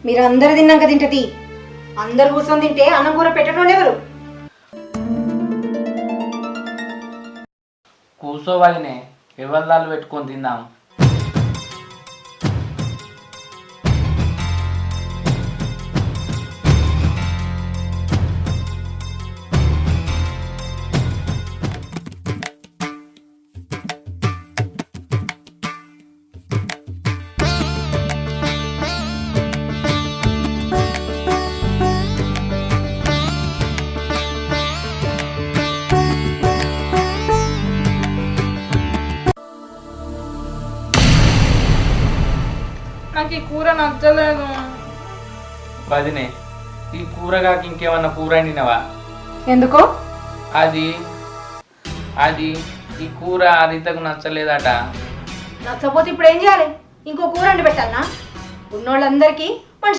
మీరు అందరు తిన్నాక తింటది. అందరు కూర్చొని తింటే అన్నం కూర పెట్టడం ఎవరు? కూర్చోవాలినే, ఎవరిదాలు పెట్టుకొని తిందాం. నాకు ఈ కూర నచ్చలేదు. వదినే, ఈ కూరగాకి ఇంకేమన్నా కూర వండినవా? ఎందుకో? అది అది ఈ కూర అరితకు నచ్చలేదట. నచ్చపోతే ఇప్పుడు ఏం చేయాలి? ఇంకో కూర వండి పెట్టాలనా? ఉన్నోళ్ళందరికీ